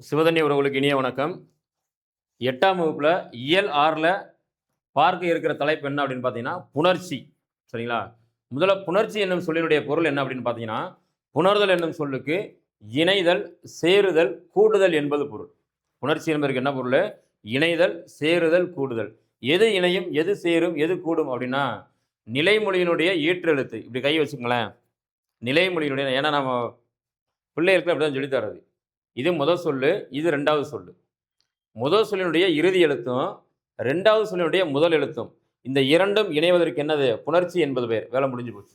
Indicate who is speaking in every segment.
Speaker 1: சிவதன்ய உறவுகளுக்கு இனிய வணக்கம். 8ஆம் வகுப்புல இயல் 6ல பார்க்க இருக்கிற தலைப்பு என்ன அப்படின்னு பார்த்தீங்கன்னா, புணர்ச்சி. சரிங்களா? முதல்ல புணர்ச்சி என்னும் சொல்லினுடைய பொருள் என்ன அப்படின்னு பார்த்தீங்கன்னா, புணர்தல் என்னும் சொல்லுக்கு இணைதல், சேருதல், கூடுதல் என்பது பொருள். புணர்ச்சி என்பதற்கு என்ன பொருளு? இணைதல், சேருதல், கூடுதல். எது இணையும், எது சேரும், எது கூடும் அப்படின்னா, நிலைமொழியினுடைய ஈற்றெழுத்து. இப்படி கை வச்சுக்கங்களேன். நிலைமொழியினுடைய ஏன்னா நம்ம பிள்ளைகளுக்கு அப்படிதான் சொல்லித் தர்றது. இது முதல் சொல்லு, இது 2வது சொல்லு. முதல் சொல்லினுடைய இறுதி எழுத்தும், 2வது சொல்லினுடைய முதல் எழுத்தும். இந்த 2ம் இணைவதற்கு என்னது? புணர்ச்சி என்பது பெயர். வேலை முடிஞ்சு போச்சு.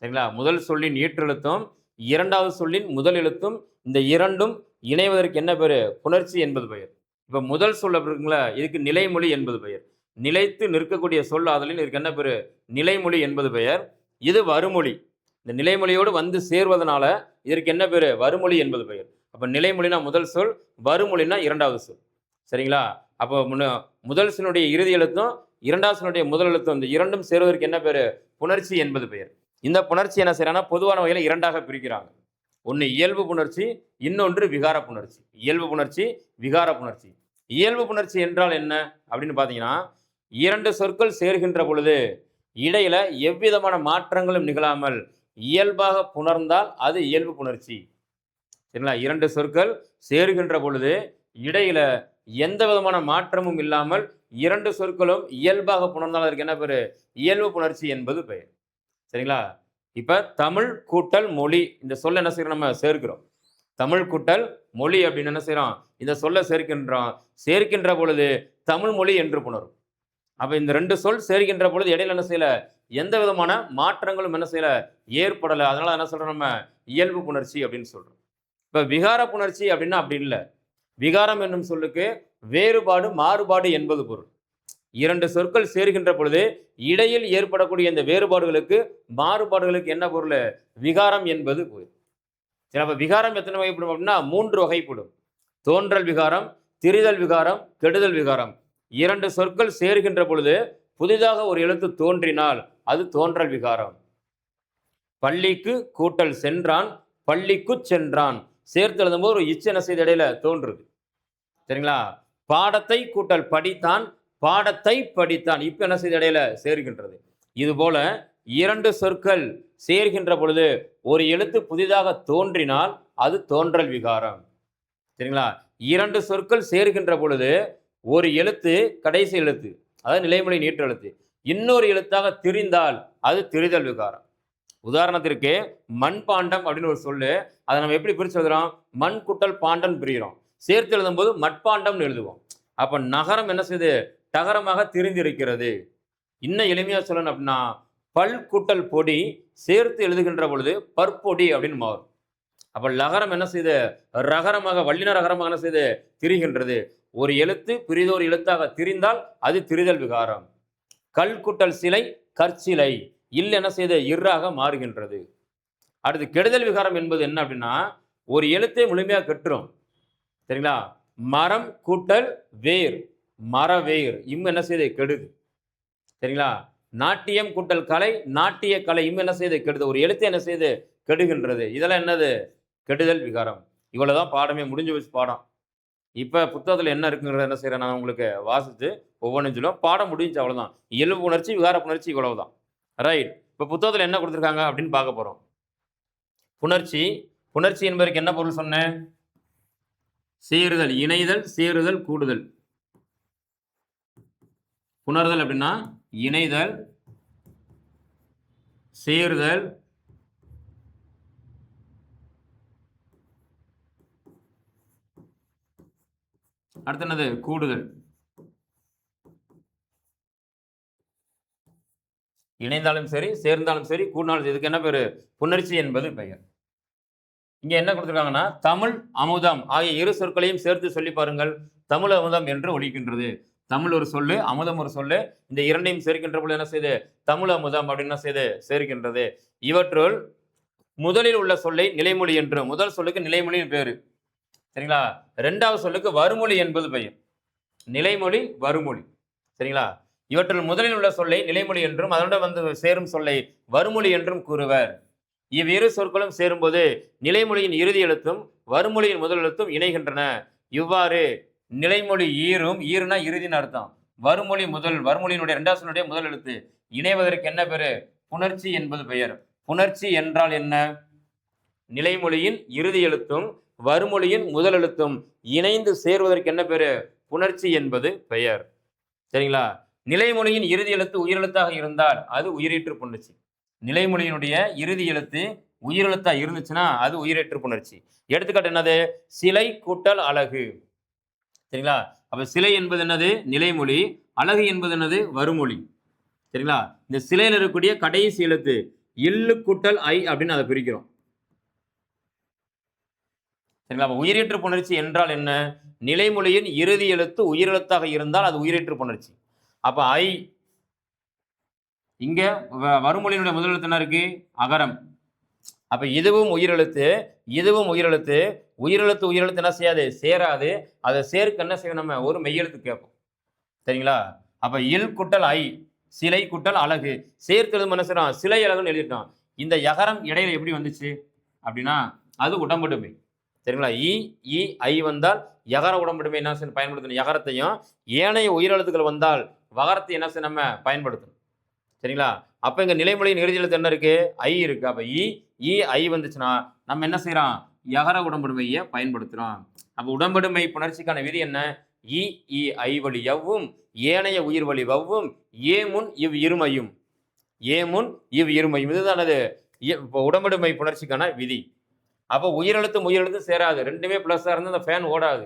Speaker 1: சரிங்களா? முதல் சொல்லின் ஈற்றெழுத்தும், 2வது சொல்லின் முதல் எழுத்தும், இந்த 2ம் இணைவதற்கு என்ன பேரு? புணர்ச்சி என்பது பெயர். இப்ப முதல் சொல் அப்படி இருக்குங்களா? இதுக்கு நிலைமொழி என்பது பெயர். நிலைத்து நிற்கக்கூடிய சொல் ஆதலின் இதுக்கு என்ன பேரு? நிலைமொழி என்பது பெயர். இது வருமொழி. இந்த நிலைமொழியோடு வந்து சேர்வதனால இதற்கு என்ன பேரு? வருமொழி என்பது பெயர். அப்ப நிலைமொழினா முதல் சொல், வருமொழினா 2வது சொல். சரிங்களா? அப்போ முதல் சொல்லுடைய இறுதி எழுத்தும், 2வது சொல்லுடைய முதல் எழுத்தும் இந்த 2ம் சேருவதற்கு என்ன பேரு? புணர்ச்சி என்பது பெயர். இந்த புணர்ச்சி என்ன செய்யறாங்கன்னா, பொதுவான வகையில 2ஆக பிரிக்கிறாங்க. ஒன்று இயல்பு புணர்ச்சி, இன்னொன்று விகார புணர்ச்சி. இயல்பு புணர்ச்சி, விகார புணர்ச்சி. இயல்பு புணர்ச்சி என்றால் என்ன அப்படின்னு பார்த்தீங்கன்னா, 2 சொற்கள் சேர்கின்ற பொழுது இடையில எவ்விதமான மாற்றங்களும் நிகழாமல் இயல்பாக புணர்ந்தால் அது இயல்பு புணர்ச்சி. சரிங்களா? 2 சொற்கள் சேருகின்ற பொழுது இடையில எந்த விதமான மாற்றமும் இல்லாமல் 2 சொற்களும் இயல்பாக புணர்ந்தால் அதற்கு என்ன பேரு? இயல்பு புணர்ச்சி என்பது பெயர். சரிங்களா? இப்ப தமிழ் கூட்டல் மொழி இந்த சொல்ல என்ன செய்யறோம்? நம்ம சேர்க்கிறோம். தமிழ் கூட்டல் மொழி அப்படின்னு என்ன செய்யறோம்? இந்த சொல்ல சேர்க்கின்றோம். சேர்க்கின்ற பொழுது தமிழ் மொழி என்று புணரும். அப்ப இந்த 2 சொல் சேர்க்கின்ற பொழுது இடையில என்ன செய்யல? எந்த விதமான மாற்றங்களும் என்ன செய்யல? ஏற்படல. அதனால என்ன சொல்றோம் நம்ம? இயல்பு புணர்ச்சி அப்படின்னு சொல்றோம். இப்ப விகார புணர்ச்சி அப்படின்னா அப்படி இல்லை. விகாரம் என்னும் சொல்லுக்கு வேறுபாடு, மாறுபாடு என்பது பொருள். 2 சொற்கள் சேர்கின்ற பொழுது இடையில் ஏற்படக்கூடிய இந்த வேறுபாடுகளுக்கு, மாறுபாடுகளுக்கு என்ன பொருள்? விகாரம் என்பது பொருள். சரி, அப்ப விகாரம் எத்தனை வகைப்படும் அப்படின்னா 3 வகைப்படும். தோன்றல் விகாரம், திரிதல் விகாரம், கெடுதல் விகாரம். 2 சொற்கள் சேர்கின்ற பொழுது புதிதாக ஒரு எழுத்து தோன்றினால் அது தோன்றல் விகாரம். பள்ளிக்கு கூட்டல் சென்றான், பள்ளிக்குச் சென்றான். சேர்த்து எழுதும்போது ஒரு இச்சு என்ன செய்த இடையில தோன்றுது. சரிங்களா? பாடத்தை கூட்டல் படித்தான், பாடத்தை படித்தான். இப்ப என்ன செய்த இடையில சேர்கின்றது. இது போல 2 சொற்கள் சேர்கின்ற பொழுது ஒரு எழுத்து புதிதாக தோன்றினால் அது தோன்றல் விகாரம். சரிங்களா? 2 சொற்கள் சேர்கின்ற பொழுது ஒரு எழுத்து கடைசி எழுத்து, அதாவது நிலைமொழி நீட்டு எழுத்து, இன்னொரு எழுத்தாக திரிந்தால் அது திரிதல் விகாரம். உதாரணத்திற்கு மண்பாண்டம் அப்படின்னு ஒரு சொல்லு, அதை நம்ம எப்படி பிரிச்சு எழுதுறோம்? மண் குட்டல் பாண்டம் பிரிகிறோம். சேர்த்து எழுதும்போது மட்பாண்டம்னு எழுதுவோம். அப்ப நகரம் என்ன செய்யுது? டகரமாக திரிந்திருக்கிறது. இன்னும் எளிமையா சொல்லணும் அப்படின்னா, பல் குட்டல் பொடி சேர்த்து எழுதுகின்ற பொழுது பற்பொடி அப்படின்னு மாறும். அப்ப லகரம் என்ன செய்யுது? ரகரமாக, வல்லின ரகரமாக என்ன செய்யுது? திரிகின்றது. ஒரு எழுத்து பிரிதோர் எழுத்தாக திரிந்தால் அது திரிதல் விகாரம். கல் குட்டல் சிலை கற்சிலை, இல் என்ன செய்து? இர்ராக மாறுகின்றது. அடுத்து கெடுதல் விகாரம் என்பது என்ன அப்படின்னா, ஒரு எழுத்தை முழுமையா கெட்டுரும். சரிங்களா? மரம் கூட்டல் வேர், மரவேர், என்ன செய்து? கெடுது. சரிங்களா? நாட்டியம் கூட்டல் கலை, நாட்டிய கலை, என்ன செய்து? கெடுது. ஒரு எழுத்தை என்ன செய்து? கெடுகின்றது. இதெல்லாம் என்னது? கெடுதல் விகாரம். இவ்வளவுதான் பாடமே, முடிஞ்சு வச்சு பாடம். இப்ப புத்தகத்துல என்ன இருக்குங்கிறத என்ன செய்யறேன்? நான் உங்களுக்கு வாசித்து ஒவ்வொன்றும் சொல்லுவோம். பாடம் முடிஞ்சு அவ்வளவுதான். இயல்பு புணர்ச்சி, விகார புணர்ச்சி இவ்வளவுதான். ரைட். இப்ப புத்தகத்துல என்ன கொடுத்திருக்காங்க அப்படின்னு பார்க்க போறோம். புணர்ச்சி. புணர்ச்சி என்பதற்கு என்ன பொருள் சொன்னேன்? சேருதல், இணைதல், சேருதல், கூடுதல். புணர்தல் அப்படின்னா இணைதல், சேருதல், அடுத்து என்னது? கூடுதல். இணைந்தாலும் சரி, சேர்ந்தாலும் சரி, கூடினாலும் இதுக்கு என்ன பேரு? புணர்ச்சி என்பது பெயர். இங்க என்ன கொடுத்திருக்காங்கன்னா, தமிழ் அமுதம் ஆகிய 2 சொற்களையும் சேர்த்து சொல்லி பாருங்கள். தமிழ் அமுதம் என்று ஒலிக்கின்றது. தமிழ் ஒரு சொல்லு, அமுதம் ஒரு சொல்லு. இந்த 2ஐயும் சேர்க்கின்ற பொழுது என்ன செய்யுது? தமிழ் அமுதம் அப்படின்னு என்ன செய்யுது? சேர்க்கின்றது. இவற்றுள் முதலில் உள்ள சொல்லை நிலைமொழி என்று, முதல் சொல்லுக்கு நிலைமொழியின் பேரு. சரிங்களா? 2வது சொல்லுக்கு வருமொழி என்பது பெயர். நிலைமொழி, வருமொழி. சரிங்களா? இவற்றில் முதலில் உள்ள சொல்லை நிலைமொழி என்றும், அதனுடன் வந்து சேரும் சொல்லை வருமொழி என்றும் கூறுவர். இவ்விரு சொற்களும் சேரும்போது நிலைமொழியின் இறுதி எழுத்தும் வருமொழியின் முதல் எழுத்தும் இணைகின்றன. இவ்வாறு நிலைமொழி ஈறுனா இறுதின்னு அர்த்தம். வருமொழியினுடைய இரண்டாவது சொல்லுடைய முதல் எழுத்து இணைவதற்கு என்ன பேரு? புணர்ச்சி என்பது பெயர். புணர்ச்சி என்றால் என்ன? நிலைமொழியின் இறுதி எழுத்தும் வருமொழியின் முதல் எழுத்தும் இணைந்து சேர்வதற்கு என்ன பேரு? புணர்ச்சி என்பது பெயர். சரிங்களா? நிலைமொழியின் இறுதி எழுத்து உயிரெழுத்தாக இருந்தால் அது உயிரீற்று புணர்ச்சி. நிலைமொழியினுடைய இறுதி எழுத்து உயிரெழுத்தா இருந்துச்சுன்னா அது உயிரீற்று புணர்ச்சி. எடுத்துக்காட்டு என்னது? சிலை கூட்டல் அலகு. சரிங்களா? அப்ப சிலை என்பது என்னது? நிலைமொழி. அலகு என்பது என்னது? வருமொழி. சரிங்களா? இந்த சிலையில் இருக்கக்கூடிய கடைசி எழுத்து இல்லு கூட்டல் ஐ அப்படின்னு அதை பிரிக்கிறோம். சரிங்களா? உயிரீற்று புணர்ச்சி என்றால் என்ன? நிலைமொழியின் இறுதி எழுத்து உயிரெழுத்தாக இருந்தால் அது உயிரீற்று புணர்ச்சி. அப்ப ஐ இங்க வருமொழியினுடைய முதல் எழுத்து என்ன இருக்கு? அகரம். அப்ப இதுவும் உயிரெழுத்து, இதுவும் உயிரெழுத்து. உயிரெழுத்து என்ன செய்யாது? சேராது. அதை சேர்க்க என்ன செய்யணும்? நம்ம ஒரு மெய்யெழுத்து கேட்போம். சரிங்களா? அப்ப இல் குட்டல் ஐ, சிலை குட்டல் அழகு. சேர்த்து மனசுறான் சிலை அழகுன்னு எழுதிட்டோம். இந்த யகரம் இடையில எப்படி வந்துச்சு அப்படின்னா அது உடம்படுமை. சரிங்களா? இ ஐ வந்தால் யகர உடம்படுமை என்ன செய்யணும்? பயன்படுத்தணும் யகரத்தையும். ஏனைய உயிரெழுத்துக்கள் வந்தால் வகரத்தை என்ன செய்ய நம்ம பயன்படுத்தணும். சரிங்களா? அப்ப இங்க நிலைமொழியின் இறுதி எழுத்து என்ன இருக்கு? ஐ இருக்கு. அப்ப இ ஐ வந்துச்சுன்னா நம்ம என்ன செய்யறோம்? யகர உடம்படுமையை பயன்படுத்துறோம். அப்ப உடம்படுமை புணர்ச்சிக்கான விதி என்ன? இ ஐ வழி எவ்வும் ஏனைய உயிர் வழி வவ்வும் ஏமுன் இவ் இருமையும். ஏமுன் இவ் இருமையும். இதுதான் அது உடம்படுமை புணர்ச்சிக்கான விதி. அப்போ உயிரெழுத்தும் சேராது. ரெண்டுமே பிளஸ்ஸா இருந்தால் அந்த ஃபேன் ஓடாது.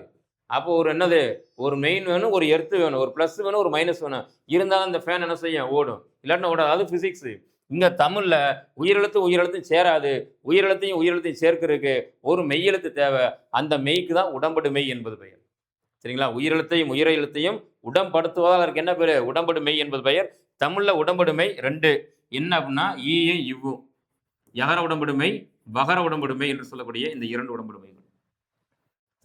Speaker 1: அப்போ ஒரு என்னது? ஒரு மெயின் வேணும், ஒரு எர்த்து வேணும், ஒரு பிளஸ் வேணும், ஒரு மைனஸ் வேணும். இருந்தாலும் அந்த ஃபேன் என்ன செய்யும்? ஓடும். இல்லாட்டினா ஓடாது. அது பிசிக்ஸ். இங்க தமிழ்ல உயிரெழுத்தும் சேராது. உயிரெழுத்தையும் சேர்க்கிறதுக்கு ஒரு மெய்யெழுத்து தேவை. அந்த மெய்க்கு தான் உடம்படு மெய் என்பது பெயர். சரிங்களா? உயிரெழுத்தையும் உடம்படுத்துவதால் அதற்கு என்ன பேரு? உடம்படு மெய் என்பது பெயர். தமிழ்ல உடம்படுமை 2 என்ன அப்படின்னா ஈயும் இவ்வும். யகர உடம்படுமை, வகர உடம்படுமை என்று சொல்லக்கூடிய இந்த 2 உடம்படுமைகள்.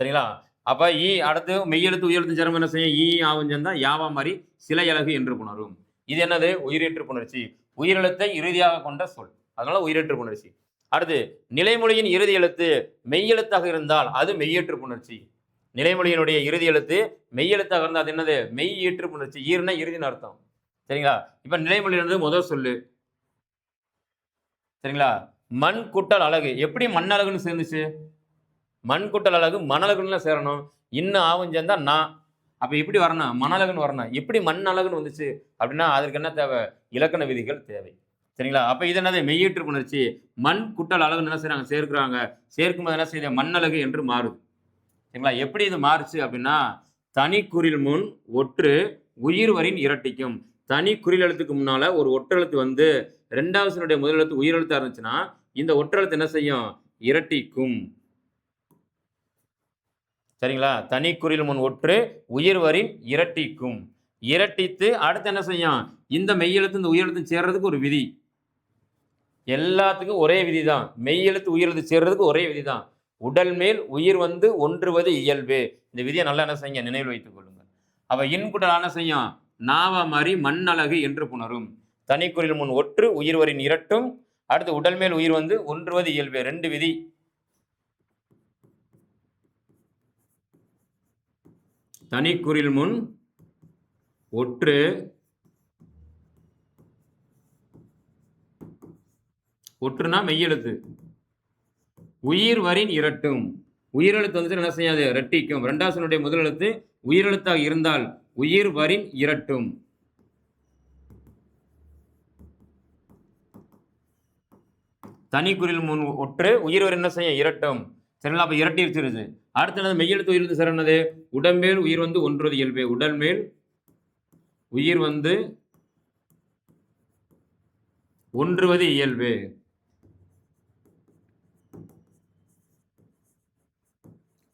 Speaker 1: சரிங்களா? அப்ப அடுத்து மெய்யெழுத்து உயிரெழுத்து சேரும் என்ன செய்யும்? ஆவும் சேர்ந்தா யாவா மாதிரி சிலை அழகு என்று புணரும். இது என்னது? உயிரீற்று புணர்ச்சி. உயிரெழுத்தை இறுதியாக கொண்ட சொல். அதனால உயிரீற்று புணர்ச்சி. அடுத்து நிலைமொழியின் இறுதி எழுத்து மெய்யெழுத்தாக இருந்தால் அது மெய்யேற்று புணர்ச்சி. நிலைமொழியினுடைய இறுதி எழுத்து மெய்யெழுத்தாக இருந்தால் அது என்னது? மெய்யீற்று புணர்ச்சி. ஈர்னா இறுதின்னு அர்த்தம். சரிங்களா? இப்ப நிலைமொழியிலிருந்து முதல் சொல்லு. சரிங்களா? மண் குட்டல் அழகு. எப்படி மண் அழகுன்னு சேர்ந்துச்சு? மண் குட்டல் அழகு மணலகுன்னு சேரணும். இன்னும் ஆவும் சேர்ந்தா நான். அப்ப எப்படி வரணும்? மணலகுன்னு வரணும். எப்படி மண் அழகுன்னு வந்துச்சு அப்படின்னா அதற்கு என்ன தேவை? இலக்கண விதிகள் தேவை. சரிங்களா? அப்ப இது என்னது? மெய்யீற்று புணர்ச்சி. மண் குட்டல் அழகுன்னு என்ன செய்யறாங்க? சேர்க்கிறாங்க. சேர்க்கும்போது என்ன செய்யுது? மண்ணழகு என்று மாறுது. சரிங்களா? எப்படி இது மாறுச்சு அப்படின்னா தனி குறில் முன் ஒற்று உயிர் வரின் இரட்டிக்கும். தனி குறில் எழுத்துக்கு முன்னால ஒரு ஒற்றெழுத்து வந்து 2வது முதல் எழுத்து உயிரெழுத்தா இருந்துச்சுன்னா இந்த ஒற்றெழுத்து என்ன செய்யும்? இரட்டிக்கும். சரிங்களா? தனி குறில் முன் ஒற்று உயிர் வரின் இரட்டிக்கும். இரட்டித்து அடுத்து என்ன செய்யும்? இந்த மெய்யெழுத்து இந்த உயிரெழுத்து சேர்றதுக்கு ஒரு விதி. எல்லாத்துக்கும் ஒரே விதி தான். மெய்யெழுத்து உயிரெழுத்து சேர்றதுக்கு ஒரே விதி தான். உடல் மேல் உயிர் வந்து ஒன்றுவது இயல்பு. இந்த விதியை நல்லா என்ன செய்யுங்க? நினைவில் வைத்துக் கொள்ளுங்கள். அப்ப இன்குட்டல் என்ன செய்யும்? நாவ மாதிரி மண்ணழகு என்று புணரும். தனி குறில் முன் ஒற்று உயிர் வரின் இரட்டும். அடுத்து உடல் மேல் உயிர் வந்து ஒன்றுவது இயல்பு. 2 விதி. தனி குறில் முன் ஒற்று ஒற்றுனா மெய்யெழுத்து உயிர் வரின் இரட்டும். உயிரெழுத்து வந்து என்ன செய்யாது? இரட்டிக்கும். 2வது முதல் எழுத்து உயிரெழுத்தாக இருந்தால் உயிர் வரின் இரட்டும். தனி குறில் முன் ஒற்று உயிர் வரின் என்ன செய்யும்? இரட்டும். சரிங்களா? அப்ப இரட்டிருச்சிருது. அடுத்தது மெய்யெழுத்து உயிரெழுத்து சிறந்தது. உடம்பேல் உயிர் வந்து ஒன்றுவது இயல்பு. உடல் மேல் உயிர் வந்து ஒன்றுவது இயல்பு.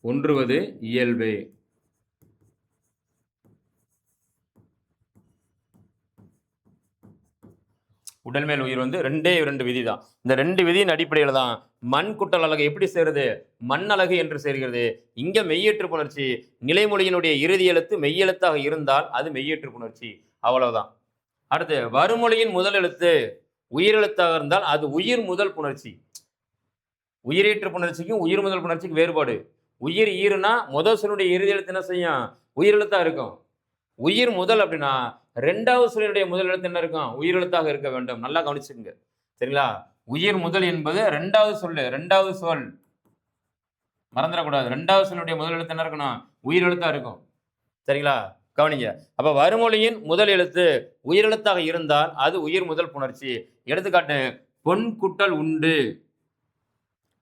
Speaker 1: ஒன்றுவது இயல்பு. உடல் மேல் உயிர் வந்து 2 விதி தான். இந்த 2 விதியின் அடிப்படையில் தான் மண் குட்டல் அழகு எப்படி சேருது? மண்ணழகு என்று சேர்கிறது. இங்க மெய்யேற்று புணர்ச்சி. நிலைமொழியினுடைய இறுதி எழுத்து மெய்யெழுத்தாக இருந்தால் அது மெய்யேற்று புணர்ச்சி. அவ்வளவுதான். அடுத்து வருமொழியின் முதல் எழுத்து உயிரெழுத்தாக இருந்தால் அது உயிர் முதல் புணர்ச்சி. உயிரீற்று புணர்ச்சிக்கும் உயிர் முதல் புணர்ச்சிக்கும் வேறுபாடு. உயிர் ஈறுனா முதல் சொல்லுடைய இறுதி எழுத்து என்ன செய்யும்? உயிரெழுத்தா இருக்கும். உயிர் முதல் அப்படின்னா 2வது சொல்லினுடைய முதல் எழுத்து என்ன இருக்கும்? உயிரெழுத்தாக இருக்க வேண்டும். நல்லா கவனிச்சுக்கங்க. சரிங்களா? உயிர் முதல் என்பது 2வது சொல்லு. 2வது சொல். மறந்துடக்கூடாது. 2வது சொல்லுடைய முதல் எழுத்து என்ன இருக்கணும்? உயிரெழுத்தா இருக்கும். சரிங்களா? கவனிங்க. அப்ப வறுமொழியின் முதல் எழுத்து உயிரெழுத்தாக இருந்தால் அது உயிர் முதல் புணர்ச்சி. எடுத்துக்காட்டு பொன் குட்டல் உண்டு.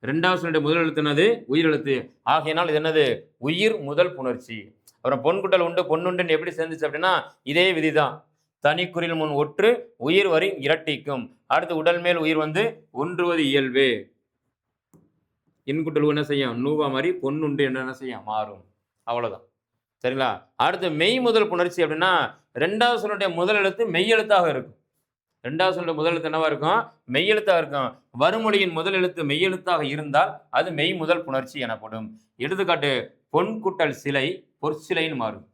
Speaker 1: 2வது சொல்லுடைய முதல் எழுத்து என்னது? உயிரெழுத்து. ஆகையினால் இது என்னது? உயிர் முதல் புணர்ச்சி. அப்புறம் பொன் குட்டல் உண்டு, பொன்னுண்டுன்னு எப்படி சேர்ந்துச்சு அப்படின்னா இதே விதிதான். தனிக்குறில் முன் ஒற்று உயிர் வரி இரட்டிக்கும். அடுத்து உடல் மேல் உயிர் வந்து ஒன்றுவது இயல்பு. இன்குட்டல் என்ன செய்யும்? நூவா மாதிரி பொன்னுண்டு என்று என்ன செய்யும்? மாறும். அவ்வளவுதான். சரிங்களா? அடுத்து மெய் முதல் புணர்ச்சி அப்படின்னா 2வது சொல்லுடைய முதல் எழுத்து மெய் எழுத்தாக இருக்கும். 2வது சொல்லுடைய முதல் எழுத்து என்னவா இருக்கும்? மெய் எழுத்தாக இருக்கும். வறுமொழியின் முதல் எழுத்து மெய் எழுத்தாக இருந்தால் அது மெய் முதல் புணர்ச்சி எனப்படும். எடுத்துக்காட்டு பொன் குட்டல் சிலை பொற்சிலைன்னு மாறும்.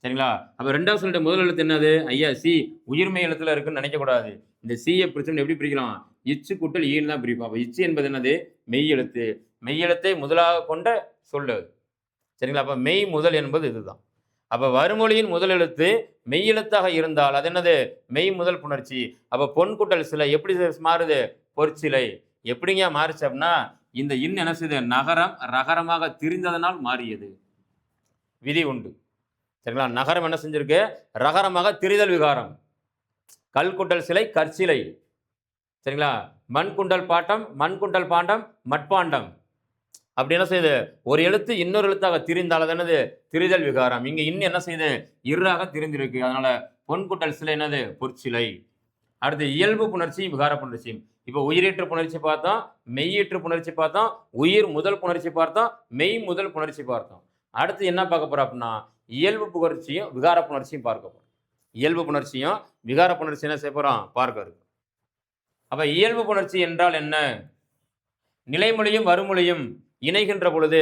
Speaker 1: சரிங்களா? அப்ப 2வது சொல்லுடைய முதல் எழுத்து என்னது? ஐயா சி உயிர்மெய் எழுத்துல இருக்குன்னு நினைக்கக்கூடாது. இந்த சியை பிரிச்சு எப்படி பிரிக்கலாம்? இச்சு குட்டல் ஈன்னு தான் பிரிப்போம். அப்ப இச்சு என்பது என்னது? மெய் எழுத்து. மெய் எழுத்தை முதலாக கொண்ட சொல்லு. சரிங்களா? அப்ப மெய் முதல் என்பது இதுதான். அப்ப வறுமொழியின் முதல் எழுத்து மெய் எழுத்தாக இருந்தால் அது என்னது? மெய் முதல் புணர்ச்சி. அப்ப பொன் குட்டல் சிலை எப்படி மாறுது? பொற்சிலை. எப்படிங்க மாறுச்சு அப்படின்னா இந்த இன் என்ன செய்யுது? நகரம் ரகரமாக திரிந்ததனால் மாறியது. விதி உண்டு. சரிங்களா? நகரம் என்ன செஞ்சிருக்கு? ரகரமாக திரிதல் விகாரம். கல் குட்டல் சிலை கற்சிலை. சரிங்களா? மண் குண்டல் பாட்டம் மண் குண்டல் பாண்டம் மட்பாண்டம். அப்படி என்ன செய்யுது? ஒரு எழுத்து இன்னொரு எழுத்தாக திரிந்தால் அது என்னது? திரிதல் விகாரம். இங்க இன்னும் என்ன செய்யுது? இறாக திரிந்திருக்கு. அதனால பொன் குட்டல் சிலை என்னது? பொற்சிலை. அடுத்து இயல்பு புணர்ச்சி விகார புணர்ச்சி. இப்போ உயிரீற்று புணர்ச்சி பார்த்தோம், மெய்யீற்று புணர்ச்சி பார்த்தோம், உயிர் முதல் புணர்ச்சி பார்த்தோம், மெய் முதல் புணர்ச்சி பார்த்தோம். அடுத்து என்ன பார்க்க போறோம் அப்படின்னா இயல்பு புணர்ச்சியும் விகார புணர்ச்சியும் பார்க்க போறோம். இயல்பு புணர்ச்சியும் விகார புணர்ச்சி என்ன செய்ய போறோம்? பார்க்க இருக்கு. அப்ப இயல்பு புணர்ச்சி என்றால் என்ன? நிலைமொழியும் வறுமொழியும் இணைகின்ற பொழுது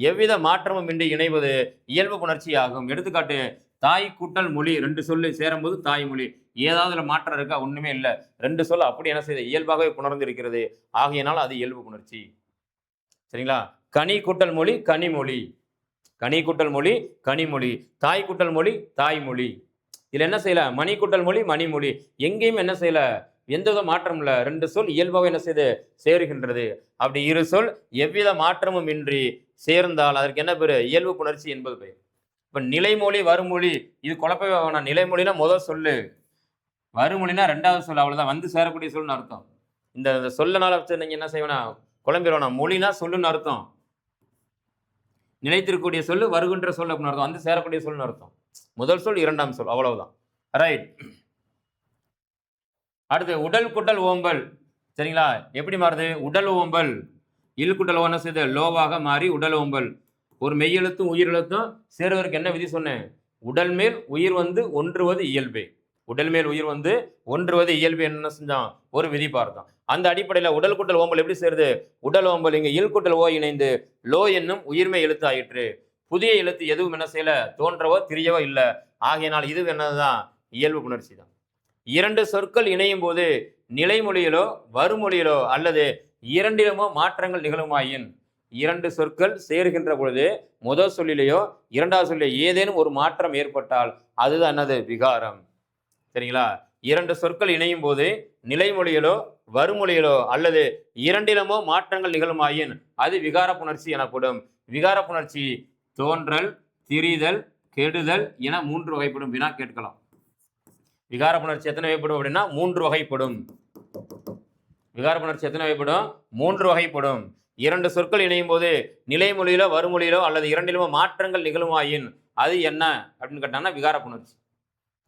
Speaker 1: எவ்வித மாற்றமும் இன்றி இணைவது இயல்பு புணர்ச்சி ஆகும். எடுத்துக்காட்டு தாய் கூட்டல் மொழி 2 சொல்லு சேரும்போது தாய்மொழி. ஏதாவது மாற்றம் இருக்கா? ஒண்ணுமே இல்லை. 2 சொல் அப்படி என்ன செய்யுது? இயல்பாகவே புணர்ந்து இருக்கிறது. ஆகையினால் அது இயல்பு புணர்ச்சி. சரிங்களா? கனி கூட்டல் மொழி கனிமொழி. கனி கூட்டல் மொழி கனிமொழி. தாய் கூட்டல் மொழி தாய்மொழி. இதுல என்ன செய்யல? மணி கூட்டல் மொழி மணிமொழி. எங்கேயும் என்ன செய்யல? எந்தவித மாற்றம் இல்லை. 2 சொல் இயல்பாக என்ன செய்து சேருகின்றது. அப்படி இரு சொல் எவ்வித மாற்றமும் இன்றி சேர்ந்தால் அதற்கு என்ன பேரு? இயல்பு புணர்ச்சி என்பது பெயர். இப்ப நிலைமொழி வறுமொழி இது குழப்பவே வேணாம். நிலைமொழினா முதல் சொல்லு, வறுமொழினா 2வது சொல். அவ்வளவுதான். வந்து சேரக்கூடிய சொல்லுன்னு அர்த்தம். இந்த சொல்லனால நீங்க என்ன செய்யணும்? குழம்பிடணும். மொழினா சொல்லுன்னு அர்த்தம். நிலைத்திருக்கக்கூடிய சொல்லு வருகின்ற சொல் அப்படின்னு அர்த்தம். வந்து சேரக்கூடிய சொல்லுன்னு அர்த்தம். முதல் சொல் 2ஆம் சொல். அவ்வளவுதான். ரைட். அடுத்து உடல் குட்டல் ஓம்பல். சரிங்களா? எப்படி மாறுது? உடல் ஓம்பல் இல் குட்டல் என்ன செய்யுது? லோவாக மாறி உடல் ஓம்பல். ஒரு மெய்யெழுத்தும் உயிரெழுத்தும் சேருவதற்கு என்ன விதி சொன்னேன்? உடல் மேல் உயிர் வந்து ஒன்றுவது இயல்பே. உடல் மேல் உயிர் வந்து ஒன்றுவது இயல்பு என்ன செஞ்சோம்? ஒரு விதி பார்த்தோம். அந்த அடிப்படையில் உடல் குட்டல் ஓம்பல் எப்படி சேருது? உடல் ஓம்பல் இங்க இல் குட்டல் ஓ இணைந்து லோ என்னும் உயிர்மை எழுத்து ஆயிற்று. புதிய எழுத்து எதுவும் என்ன செய்யல? தோன்றவோ திரியவோ இல்லை. ஆகையினால் இது என்னதுதான்? இயல்பு புணர்ச்சி தான். 2 சொற்கள் இணையும் போது நிலைமொழியிலோ வறுமொழியிலோ அல்லது இரண்டிலுமோ மாற்றங்கள் நிகழுமாயின் 2 சொற்கள் சேருகின்ற பொழுது முதல் சொல்லிலேயோ 2வது சொல்லிலேயோ ஏதேனும் ஒரு மாற்றம் ஏற்பட்டால் அதுதான் என்னது? விகாரம். சரிங்களா? 2 சொற்கள் இணையும் போது நிலைமொழியிலோ வறுமொழியிலோ அல்லது இரண்டிலுமோ மாற்றங்கள் நிகழுமாயின் அது விகார புணர்ச்சி எனப்படும். விகார புணர்ச்சி தோன்றல், திரிதல், கெடுதல் என 3 வகைப்படும். வினா கேட்கலாம். விகார புணர்ச்சி எத்தனை வகைப்படும் அப்படின்னா 3 வகைப்படும். விகார புணர்ச்சி எத்தனை வகைப்படும்? 3 வகைப்படும். 2 சொற்கள் இணையும் போது நிலைமொழியிலோ வறுமொழியிலோ அல்லது இரண்டிலுமோ மாற்றங்கள் நிகழுமாயின் அது என்ன அப்படின்னு கேட்டாங்கன்னா விகார புணர்ச்சி.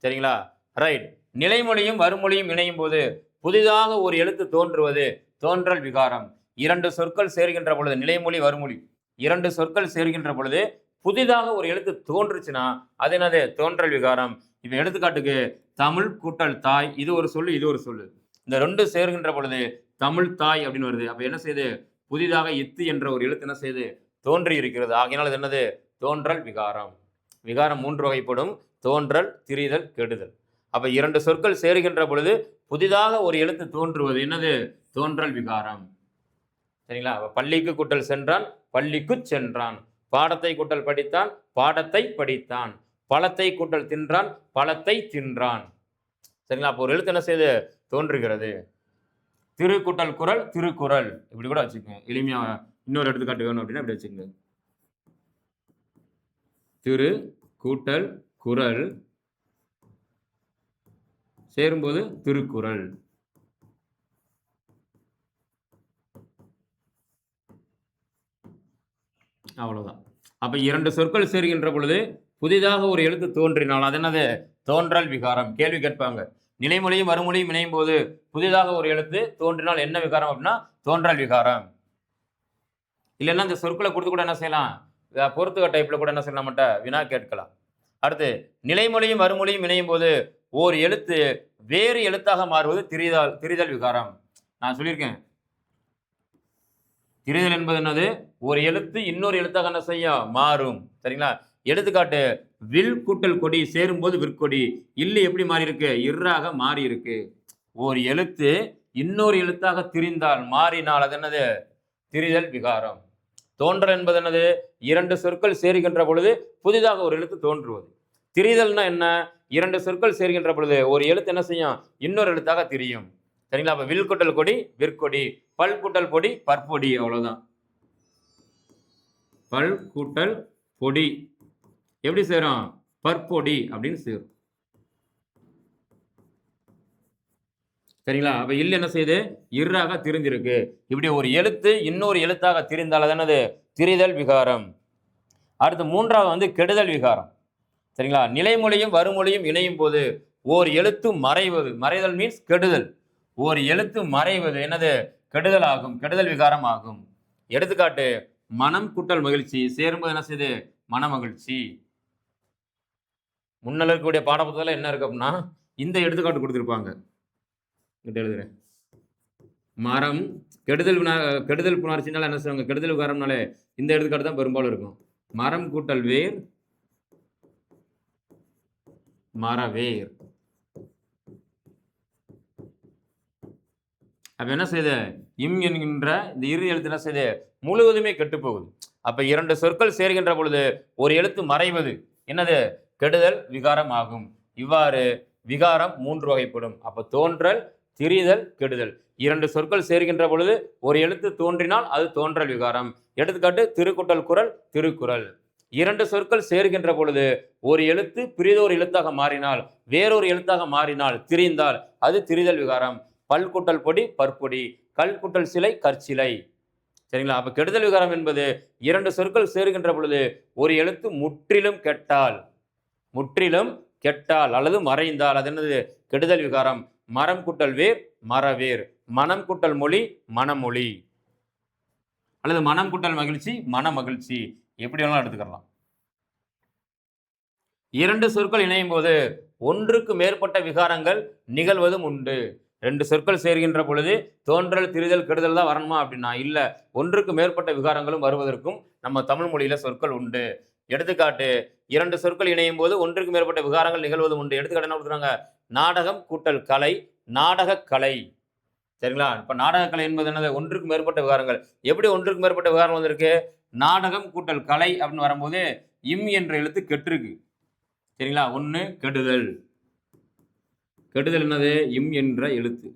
Speaker 1: சரிங்களா? ரைட். நிலைமொழியும் வறுமொழியும் இணையும் போது புதிதாக ஒரு எழுத்து தோன்றுவது தோன்றல் விகாரம். 2 சொற்கள் சேர்கின்ற பொழுது நிலைமொழி வறுமொழி 2 சொற்கள் சேர்கின்ற பொழுது புதிதாக ஒரு எழுத்து தோன்றுச்சுன்னா அது என்னது? தோன்றல் விகாரம். இப்ப எடுத்துக்காட்டுக்கு தமிழ் கூட்டல் தாய் இது ஒரு சொல்லு இது ஒரு சொல்லு. இந்த 2 சேர்கின்ற பொழுது தமிழ் தாய் அப்படின்னு வருது. அப்ப என்ன செய்யுது? புதிதாக இத்து என்ற ஒரு எழுத்து என்ன செய்யுது? தோன்றி இருக்கிறது. ஆகையினால் அது என்னது? தோன்றல் விகாரம். விகாரம் 3 வகைப்படும். தோன்றல், திரிதல், கெடுதல். அப்ப இரண்டு சொற்கள் சேருகின்ற பொழுது புதிதாக ஒரு எழுத்து தோன்றுவது என்னது? தோன்றல் விகாரம். சரிங்களா? பள்ளிக்கு கூட்டல் சென்றான், பள்ளிக்கு சென்றான். பாடத்தை கூட்டல் படித்தான், பாடத்தை படித்தான். பழத்தை கூட்டல் தின்றான், பழத்தை தின்றான். சரிங்களா? அப்போ ஒரு எழுத்து என்ன செய்யுது? தோன்றுகிறது. திரு கூட்டல் குரல், திருக்குறள். இப்படி கூட வச்சுக்கோங்க. எளிமையா இன்னொரு எடுத்துக்காட்டு வேணும் அப்படின்னா இப்படி வச்சுக்கோங்க. திரு கூட்டல் குரல் சேரும்போது திருக்குறள். அவ்வளவுதான். அப்ப இரண்டு சொற்கள் சேர்கின்ற பொழுது புதிதாக ஒரு எழுத்து தோன்றினால் அது என்னது? தோன்றல் விகாரம். கேள்வி கேட்பாங்க. நிலைமொழியும் மறுமொழியும் இணையும் போது புதிதாக ஒரு எழுத்து தோன்றினால் என்ன விகாரம் அப்படின்னா தோன்றல் விகாரம். இல்லைன்னா இந்த சொற்களை கொடுத்து கூட என்ன செய்யலாம்? பொறுத்துக்க டைப்ல கூட என்ன செய்யலாம்? வினா கேட்கலாம். அடுத்து நிலைமொழியும் மறுமொழியும் இணையும் போது ஓர் எழுத்து வேறு எழுத்தாக மாறுவது திரிதல் விகாரம். நான் சொல்லியிருக்கேன். திரிதல் என்பது என்னது? ஒரு எழுத்து இன்னொரு எழுத்தாக என்ன செய்யும்? மாறும். சரிங்களா? எடுத்துக்காட்டு வில் கூட்டல் கொடி சேரும்போது விற்கொடி. இல்லு எப்படி மாறி இருக்கு? இர்ராக மாறி இருக்கு. ஒரு எழுத்து இன்னொரு எழுத்தாக திரிந்தால் மாறினால் அது என்னது? திரிதல் விகாரம். தோன்றல் என்பது என்னது? இரண்டு சொற்கள் சேருகின்ற பொழுது புதிதாக ஒரு எழுத்து தோன்றுவது. திரிதல்னா என்ன? இரண்டு சொற்கள் சேர்கின்ற பொழுது ஒரு எழுத்து என்ன செய்யும்? இன்னொரு எழுத்தாக திரியும். சரிங்களா? அப்ப வில் கூட்டல் கொடி விற்கொடி, பல் கூட்டல் பொடி பற்பொடி. அவ்வளவுதான். பல் கூட்டல் பொடி எப்படி சேரும்? பற்பொடி அப்படின்னு சேரும். சரிங்களா? அப்ப இல்ல என்ன செய்யுது? இர்ராக திரிந்திருக்கு. இப்படி ஒரு எழுத்து இன்னொரு எழுத்தாக திரிந்தால் அது என்னது? திரிதல் விகாரம். அடுத்து மூன்றாவது கெடுதல் விகாரம். சரிங்களா? நிலைமொழியும் வறுமொழியும் இணையும் போது ஓர் எழுத்து மறைவது. மறைதல் மீன்ஸ் கெடுதல். ஓர் எழுத்து மறைவது என்னது? கெடுதல் ஆகும். கெடுதல் விகாரம் ஆகும். எடுத்துக்காட்டு மனம் கூட்டல் மகிழ்ச்சி சேரும்போது என்ன செய்யுது? மனமகிழ்ச்சி. முன்னால் இருக்கக்கூடிய பாடப்புத்தகத்தில் என்ன இருக்கு அப்படின்னா இந்த எடுத்துக்காட்டு கொடுத்துருப்பாங்க. எழுதுறேன். மரம் கெடுதல் புணர்ச்சினால என்ன செய்வாங்க? கெடுதல் விகாரம்னாலே இந்த எடுத்துக்காட்டு தான் பெரும்பாலும் இருக்கும். மரம் கூட்டல் வேர் மரவேர். அப்ப என்ன செய்யுது? இம் என்கின்ற இந்த இறுதி எழுத்து என்ன செய்யுது? முழுவதுமே கெட்டு போகுது. அப்ப இரண்டு சொற்கள் சேர்கின்ற பொழுது ஒரு எழுத்து மறைவது என்னது? கெடுதல் விகாரம் ஆகும். இவ்வாறு விகாரம் மூன்று வகைப்படும். அப்ப தோன்றல், திரிதல், கெடுதல். இரண்டு சொற்கள் சேர்கின்ற பொழுது ஒரு எழுத்து தோன்றினால் அது தோன்றல் விகாரம். எடுத்துக்காட்டு திருக்குட்டல் குரல் திருக்குறள். இரண்டு சொற்கள் சேர்கின்ற பொழுது ஒரு எழுத்து பிரிதோர் எழுத்தாக மாறினால் வேறொரு எழுத்தாக மாறினால் திரிந்தால் அது திரிதல் விகாரம். பல் கூட்டல் பொடி பற்பொடி, கல் கூட்டல் சிலை கற்சிலை. சரிங்களா? அப்ப கெடுதல் விகாரம் என்பது இரண்டு சொற்கள் சேருகின்ற பொழுது ஒரு எழுத்து முற்றிலும் கெட்டால் அல்லது மறைந்தால் அது என்னது? கெடுதல் விகாரம். மரம் கூட்டல் வேர் மரவேர், மனம் கூட்டல் மொழி மனமொழி, அல்லது மனம் கூட்டல் மகிழ்ச்சி மனமகிழ்ச்சி. எப்படி வேணாலும் எடுத்துக்கலாம். இரண்டு சொற்கள் இணையும் போது ஒன்றுக்கு மேற்பட்ட விகாரங்கள் நிகழ்வதும் உண்டு. ரெண்டு சொற்கள் சேர்கின்ற பொழுது தோன்றல், திரிதல், கெடுதல் தான் வரணுமா அப்படின்னா இல்ல, ஒன்றுக்கு மேற்பட்ட விகாரங்களும் வருவதற்கும் நம்ம தமிழ் மொழியில சொற்கள் உண்டு. எடுத்துக்காட்டு இரண்டு சொற்கள் இணையும் போது ஒன்றுக்கு மேற்பட்ட விகாரங்கள் நிகழ்வதும் உண்டு. எடுத்துக்காட்டு என்ன கொடுக்குறாங்க? நாடகம் கூட்டல் கலை நாடக கலை. சரிங்களா? இப்ப நாடக கலை என்பது என்னது? ஒன்றுக்கு மேற்பட்ட விகாரங்கள். எப்படி ஒன்றுக்கு மேற்பட்ட விகாரம் வந்திருக்கு? நாடகம் கூட்டல் கலை அப்படின்னு வரும்போது இம் என்ற எழுத்து கெட்டிருக்கு. சரிங்களா? ஒன்று கெடுதல். கெடுதல் என்னது? இம் என்ற எழுத்து.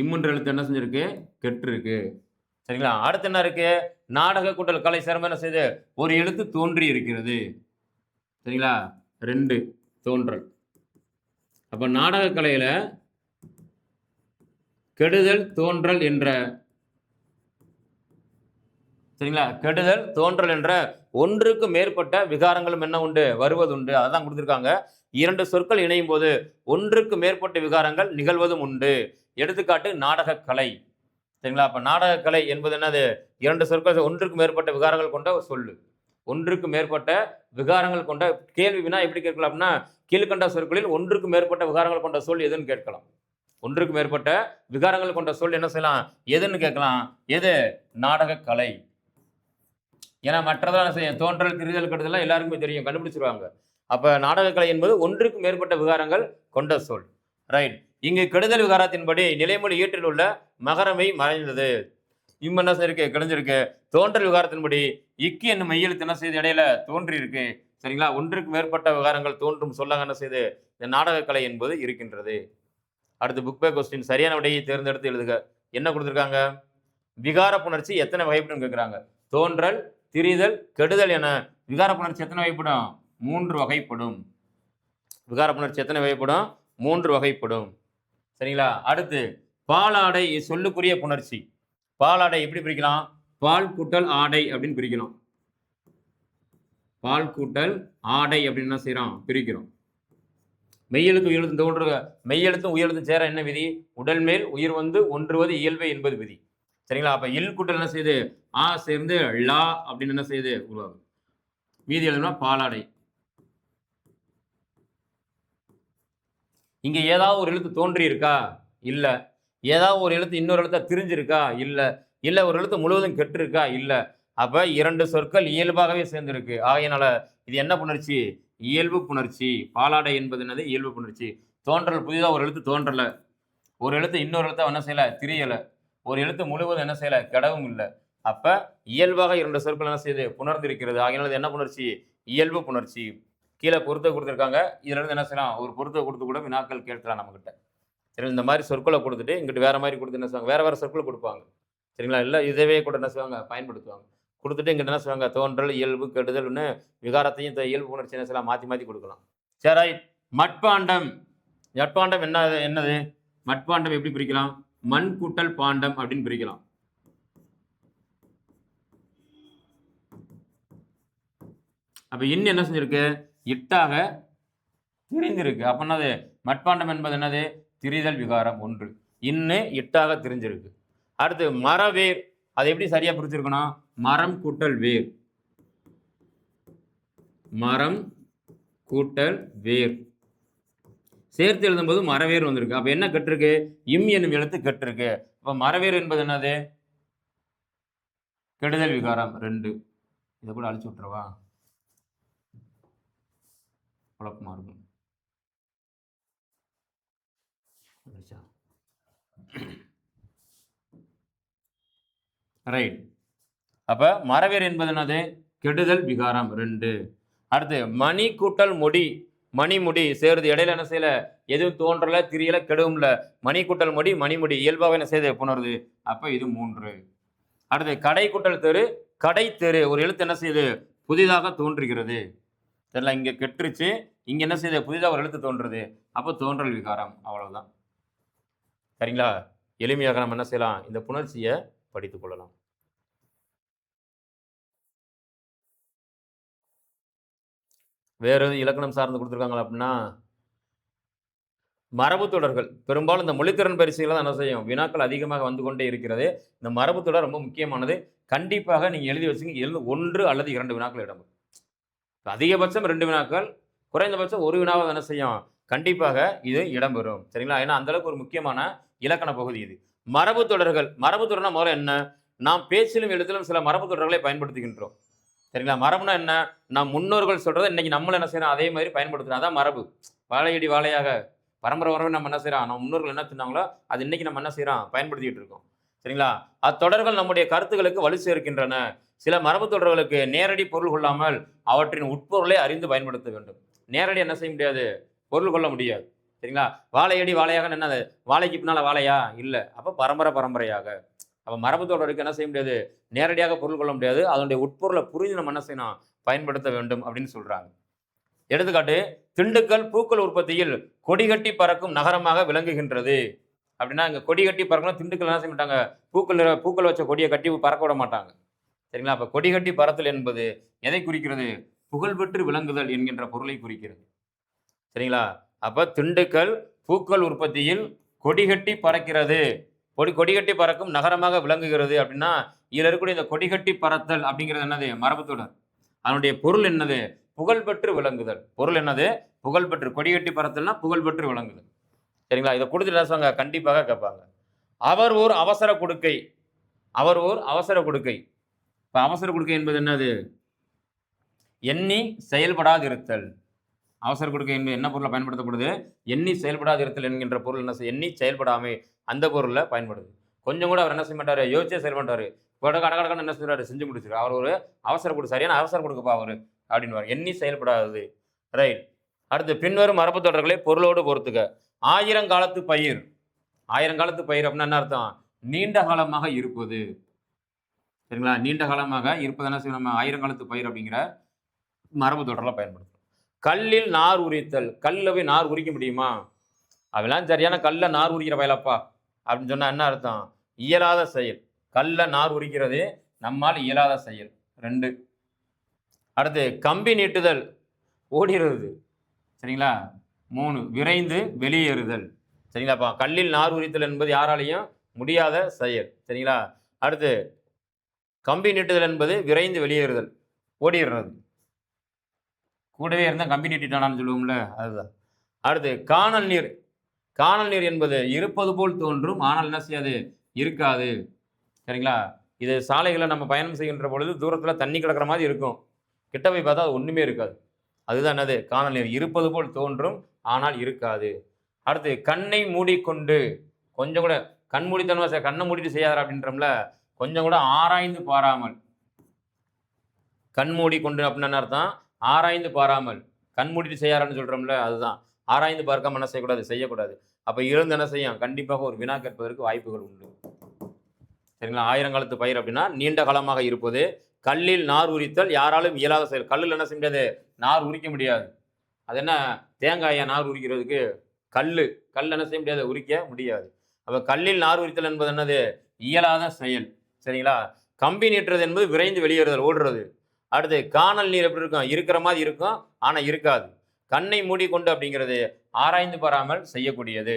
Speaker 1: இம் என்ற எழுத்து என்ன செஞ்சிருக்கு? கெட்டிருக்கு. சரிங்களா? அடுத்து என்ன இருக்கு? நாடக கூட்டல் கலை சேரும் என்ன செய்யுது? ஒரு எழுத்து தோன்றி இருக்கிறது. சரிங்களா? ரெண்டு தோன்றல். அப்ப நாடக கலையில கெடுதல் தோன்றல் என்ற சரிங்களா? கெடுதல் தோன்றல் என்ற ஒன்றுக்கு மேற்பட்ட விகாரங்களும் என்ன உண்டு? வருவதுண்டு. அதான் கொடுத்துருக்காங்க. இரண்டு சொற்கள் இணையும் போது ஒன்றுக்கு மேற்பட்ட விகாரங்கள் நிகழ்வதும் உண்டு. எடுத்துக்காட்டு நாடக கலை. சரிங்களா? அப்ப நாடக கலை என்பது என்னது? இரண்டு சொற்கள் ஒன்றுக்கு மேற்பட்ட விகாரங்கள் கொண்ட சொல்லு. ஒன்றுக்கு மேற்பட்ட விகாரங்கள் கொண்ட கேள்வி வினா எப்படி கேட்கலாம் அப்படின்னா கீழ்கண்ட சொற்களில் ஒன்றுக்கு மேற்பட்ட விகாரங்கள் கொண்ட சொல் எதுன்னு கேட்கலாம். ஒன்றுக்கு மேற்பட்ட விகாரங்கள் கொண்ட சொல் என்ன செய்யலாம்? எதுன்னு கேட்கலாம். எது? நாடக கலை. ஏன்னா மற்றதான் செய்யும் தோன்றல், திரிதல், கெடுதல் எல்லாருக்குமே தெரியும், கண்டுபிடிச்சிருவாங்க. அப்ப நாடகக்கலை என்பது ஒன்றுக்கு மேற்பட்ட விகாரங்கள் கொண்ட சொல். ரைட். இங்கு கெடுதல் விகாரத்தின்படி நிலைமொழி ஈற்றில் உள்ள மகரமை மறைந்தது. என்ன இருக்கு கிடஞ்சிருக்கு. தோன்றல் விகாரத்தின்படி இக்கு என்னும் மெய்யெழுத்து என்ன செய்து இடையில தோன்றி இருக்கு. சரிங்களா? ஒன்றுக்கு மேற்பட்ட விகாரங்கள் தோன்றும் சொல்லாக என்ன செய்து இந்த நாடகக்கலை என்பது இருக்கின்றது. அடுத்து புக் பேக் கொஸ்டின் சரியான விடையை தேர்ந்தெடுத்து எழுதுக. என்ன கொடுத்துருக்காங்க? விகார புணர்ச்சி எத்தனை வகைப்படும் கேட்குறாங்க. தோன்றல், திரிதல், கெடுதல் என விகார புணர்ச்சி எத்தனை வகைப்படும்? 3 வகைப்படும். விகார புணர்ச்சி எத்தனை வகைப்படும்? 3 வகைப்படும். சரிங்களா? அடுத்து பாலாடை சொல்லுக்குரிய புணர்ச்சி. பாலாடை எப்படி பிரிக்கலாம்? பால் கூட்டல் ஆடை அப்படின்னு பிரிக்கலாம். பால் கூட்டல் ஆடை அப்படின்னு என்ன செய்யறோம்? பிரிக்கிறோம். மெய்யெழுத்து உயிரெழுத்து தோன்ற மெய்யெழுத்தும் உயிரெழுத்தும் சேர என்ன விதி? உடல் மேல் உயிர் வந்து ஒன்றுவது இயல்பு என்பது விதி. சரிங்களா? அப்ப இல் கூட்டல் என்ன செய்யுது? ஆ சேர்ந்து லா அப்படின்னு என்ன செய்யுது? உருவாகும். மீதி எழுதுனா பாலாடை. இங்க ஏதாவது ஒரு எழுத்து தோன்றி இருக்கா? இல்ல. ஏதாவது ஒரு எழுத்து இன்னொரு எழுத்த திரிஞ்சிருக்கா? இல்ல. இல்ல ஒரு எழுத்து முழுவதும் கெட்டு இருக்கா? இல்ல. அப்ப 2 சொற்கள் இயல்பாகவே சேர்ந்திருக்கு. ஆகையினால இது என்ன புணர்ச்சி? இயல்பு புணர்ச்சி. பாலாடை என்பது என்னது? இயல்பு புணர்ச்சி. தோன்றல் புதிதா ஒரு எழுத்து தோன்றல. ஒரு எழுத்து இன்னொரு எழுத்த என்ன செய்யல? திரியல. ஒரு எழுத்து முழுவதும் என்ன செய்யல? கெடவும் இல்லை. அப்ப இயல்பாக 2 சொற்கள் என்ன செய்யுது? புணர்ந்திருக்கிறது. ஆகையினால இது என்ன புணர்ச்சி? இயல்பு புணர்ச்சி. கீழே பொருத்த கொடுத்துருக்காங்க. இதுல இருந்து என்ன செய்யலாம்? ஒரு பொருத்த கொடுத்து கூட வினாக்கள் கேட்கலாம் நம்ம கிட்ட. சரி, இந்த மாதிரி சொற்களை கொடுத்துட்டு இங்கிட்டு வேற மாதிரி கொடுத்து என்ன செய்வாங்க? வேற வேற சொற்களை கொடுப்பாங்க. சரிங்களா? இல்லை இதவே கூட என்ன செய்வாங்க? பயன்படுத்துவாங்க. கொடுத்துட்டு இங்கிட்ட என்ன செய்வாங்க? தோன்றல், இயல்பு, கெடுதல்னு விகாரத்தையும் இயல்பு உணர்ச்சி என்ன செய்யலாம்? மாற்றி மாற்றி கொடுக்கலாம். சரி, மட்பாண்டம். மட்பாண்டம் என்னது? மட்பாண்டம் எப்படி பிரிக்கலாம்? மண் கூட்டல் பாண்டம் அப்படின்னு பிரிக்கலாம். அப்ப இன் என்ன செஞ்சிருக்கு? இட்டாக திரிந்திருக்கு. அப்ப என்னது? மட்பாண்டம் என்பது என்னது? திரிதல் விகாரம் 1. இன்னு இட்டாக திரிஞ்சிருக்கு. அடுத்து மரவேர். அதை எப்படி சரியா பிரிச்சிருக்கணும்? மரம் கூட்டல் வேர். மரம் கூட்டல் வேர் சேர்த்து எழுதும்போது மரவேர் வந்திருக்கு. அப்ப என்ன கெட்டிருக்கு? இம் என்னும் எழுத்து கெட்டிருக்கு. அப்ப மரவேர் என்பது என்னது? கெடுதல் விகாரம் 2. இதை கூட அழிச்சு விட்டுறவா? குழப்பமா இருக்கும். ரைட். அப்ப மரவேர் என்பது என்னது? கெடுதல் விகாரம் 2. அடுத்து மணி கூட்டல் முடி. மணிமுடி சேருது. இடையில என்ன செய்யல? எதுவும் தோன்றல, திரியல, கெடுவும்ல. மணி கூட்டல் முடி, மணிமுடி இயல்பாக என்ன செய்யுது? புணருது. அப்ப இது 3. அடுத்து கடை கூட்டல் தெரு, கடை தெரு. ஒரு எழுத்து என்ன செய்யுது? புதிதாக தோன்றுகிறது. இதெல்லாம் இங்க கெட்டுருச்சு. இங்க என்ன செய்யுது? புதிதாக ஒரு எழுத்து தோன்றுறது. அப்போ தோன்றல் விகாரம். அவ்வளவுதான். சரிங்களா? எளிமையாக நம்ம என்ன செய்யலாம்? இந்த புணர்ச்சியை படித்துக் கொள்ளலாம். வேற எதுவும் இலக்கணம் சார்ந்து கொடுத்துருக்காங்களா அப்படின்னா, மரபு தொடர்கள். பெரும்பாலும் இந்த மொழித்திறன் பரிசுகள் தான் என்ன செய்யும்? வினாக்கள் அதிகமாக வந்து கொண்டே இருக்கிறது. இந்த மரபு தொடர் ரொம்ப முக்கியமானது. கண்டிப்பாக நீங்க எழுதி வச்சுங்க. 1 அல்லது 2 வினாக்கள் இடம்பெறும். அதிகபட்சம் 2 வினாக்கள், குறைந்தபட்சம் 1 வினாவது என்ன செய்யும்? கண்டிப்பாக இது இடம்பெறும். சரிங்களா? ஏன்னா அந்த அளவுக்கு ஒரு முக்கியமான இலக்கண பகுதி இது. மரபு தொடர்கள். மரபு தொடர்னா முதல்ல என்ன? நாம் பேச்சிலும் எழுத்திலும் சில மரபு தொடர்களை பயன்படுத்துகின்றோம். சரிங்களா? மரபுனா என்ன? நம் முன்னோர்கள் சொல்றதை இன்னைக்கு நம்மளும் என்ன செய்யறோம்? அதே மாதிரி பயன்படுத்துறோம். அதான் மரபு. வாழையடி வாழையாக பரம்பரை வரவே நம்ம என்ன செய்யறோம்? நம்ம முன்னோர்கள் என்ன சொன்னாங்களோ அது இன்னைக்கு நம்ம என்ன செய்யறோம்? பயன்படுத்திட்டு இருக்கோம். சரிங்களா? அத்தொடர்கள் நம்முடைய கருத்துக்களுக்கு வலு சேர்க்கின்றன. சில மரபு தொடர்களுக்கு நேரடி பொருள் கொள்ளாமல் அவற்றின் உட்பொருளை அறிந்து பயன்படுத்த வேண்டும். நேரடி என்ன செய்ய முடியாது? பொருள் கொள்ள முடியாது. சரிங்களா? வாழையடி வாழையாக என்னது? வாழைக்கு பின்னால வாழையா? இல்லை. அப்போ பரம்பரையாக. அப்போ மரபு தொடருக்கு என்ன செய்ய முடியாது? நேரடியாக பொருள் கொள்ள முடியாது. அதனுடைய உட்பொருளை புரிஞ்சு நம்ம என்ன செய்யணும்? பயன்படுத்த வேண்டும் அப்படின்னு சொல்றாங்க. எடுத்துக்காட்டு, திண்டுக்கல் பூக்கள் உற்பத்தியில் கொடிகட்டி பறக்கும் நகரமாக விளங்குகின்றது. அப்படின்னா இங்க கொடிகட்டி பறக்கணும். திண்டுக்கல் என்ன செய்ய மாட்டாங்க? பூக்கள் வச்ச கொடியை கட்டி பறக்க விட மாட்டாங்க. சரிங்களா? அப்ப கொடிகட்டி பறத்தல் என்பது எதை குறிக்கிறது? புகழ்பெற்று விளங்குதல் என்கின்ற பொருளை குறிக்கிறது. சரிங்களா? அப்ப திண்டுக்கல் பூக்கள் உற்பத்தியில் கொடிகட்டி பறக்கிறது. கொடிகட்டி பறக்கும் நகரமாக விளங்குகிறது அப்படின்னா இதுல இருக்கக்கூடிய இந்த கொடிகட்டி பறத்தல் அப்படிங்கிறது என்னது? மரபு தொடர். அதனுடைய பொருள் என்னது? புகழ்பெற்று விளங்குதல். பொருள் என்னது? புகழ்பெற்று. கொடிகட்டி பறத்தல்னா புகழ்பெற்று விளங்குதல். சரிங்களா? இதை கொடுத்துட்டு கண்டிப்பாக கேட்பாங்க. அவர் ஓர் அவசர கொடுக்கை. அவர் ஓர் அவசர கொடுக்கை. இப்ப அவசர கொடுக்கை என்பது என்னது? எண்ணி செயல்படாதிருத்தல். அவசர கொடுக்கை என்பது என்ன பொருளை பயன்படுத்தப்படுது? எண்ணி செயல்படாது இருத்தல் என்கின்ற பொருள் என்ன எண்ணி செயல்படாமை அந்த பொருள்ல பயன்படுது. கொஞ்சம் கூட அவர் என்ன செய்ய மாட்டாரு, யோசிச்சே செயல் பண்றாரு. கடகடன்னு என்ன செய்றாரு, செஞ்சு முடிச்சுரு. அவர் ஒரு அவசர கொடு சரியான அவசர கொடுக்குப்பா அவரு அப்படின்னுவாரு. எண்ணி செயல்படாதது. ரைட். அடுத்து பின்வரும் மரபு தொடர்களை பொருளோடு பொறுத்துக. 1000 காலத்து பயிர். 1000 காலத்து பயிர் அப்படின்னா என்ன அர்த்தம்? நீண்ட காலமாக இருப்பது. சரிங்களா? நீண்ட காலமாக இருப்பது என்ன செய்யணும்? நம்ம 1000 காலத்து பயிர் அப்படிங்கிற மரபு தொடர்ல பயன்படுத்தும். கல்லில் நார் உரித்தல். கல்ல போய் நார் உரிக்க முடியுமா? அதெல்லாம் சரியான கல்ல நார் உரிக்கிற பயலப்பா அப்படின்னு சொன்னா என்ன அர்த்தம்? இயலாத செயல். கல்ல நார் உரிக்கிறது நம்மால் இயலாத செயல். 2. அடுத்து கம்பி நீட்டுதல், ஓடிடுறது. சரிங்களா? 3 விரைந்து வெளியேறுதல். சரிங்களாப்பா? கல்லில் நார் உரித்தல் என்பது யாராலையும் முடியாத செயல். சரிங்களா? அடுத்து கம்பி நீட்டுதல் என்பது விரைந்து வெளியேறுதல், ஓடிடுறது. கூடவே இருந்தால் கம்பி நீட்டிட்டானான்னு சொல்லுவோம்ல, அதுதான். அடுத்து காணல் நீர். காணல் நீர் என்பது இருப்பது போல் தோன்றும், ஆனால் என்ன செய்யாது, இருக்காது. சரிங்களா? இது சாலைகளில் நம்ம பயணம் செய்கின்ற பொழுது தூரத்தில் தண்ணி கிடக்கிற மாதிரி இருக்கும், கிட்ட போய் பார்த்தா அது ஒன்றுமே இருக்காது. அதுதான் என்னது? காணல் நீர். இருப்பது போல் தோன்றும், ஆனால் இருக்காது. அடுத்து கண்ணை மூடிக்கொண்டு. கொஞ்சம் கூட கண் மூடித்தனமா கண்ணை மூடிட்டு செய்யாதா அப்படின்றோம்ல, கொஞ்சம் கூட ஆராய்ந்து பாராமல். கண் மூடிக்கொண்டு அப்படின்னு என்ன அர்த்தம்? ஆராய்ந்து பாராமல். கண் மூடிட்டு செய்யாரான்னு சொல்றோம்ல, அதுதான். ஆராய்ந்து பார்க்காம என்ன செய்யக்கூடாது, செய்யக்கூடாது. அப்ப இருந்து என்ன செய்யும்? கண்டிப்பாக ஒரு வினா கேட்பதற்கு வாய்ப்புகள் உண்டு. சரிங்களா? 1000 காலத்து பயிர் அப்படின்னா நீண்ட காலமாக இருப்பது. கல்லில் நார் உரித்தல் யாராலும் இயலாத செயல். கல்லில் என்ன செய்ய முடியாது, நார் உரிக்க முடியாது. அது என்ன, தேங்காயை நார் உரிக்கிறதுக்கு கல் என்ன செய்ய முடியாது, உரிக்க முடியாது. அப்ப கல்லில் நார் உரித்தல் என்பது என்னது? இயலாத செயல். சரிங்களா? கம்பி நீட்டுறது என்பது விரைந்து வெளியேறுதல், ஓடுறது. அடுத்து காணல் நீர் எப்படி இருக்கும்? இருக்கிற மாதிரி இருக்கும், ஆனா இருக்காது. கண்ணை மூடிக்கொண்டு அப்படிங்கிறது ஆராய்ந்து பாராமல் செய்யக்கூடியது.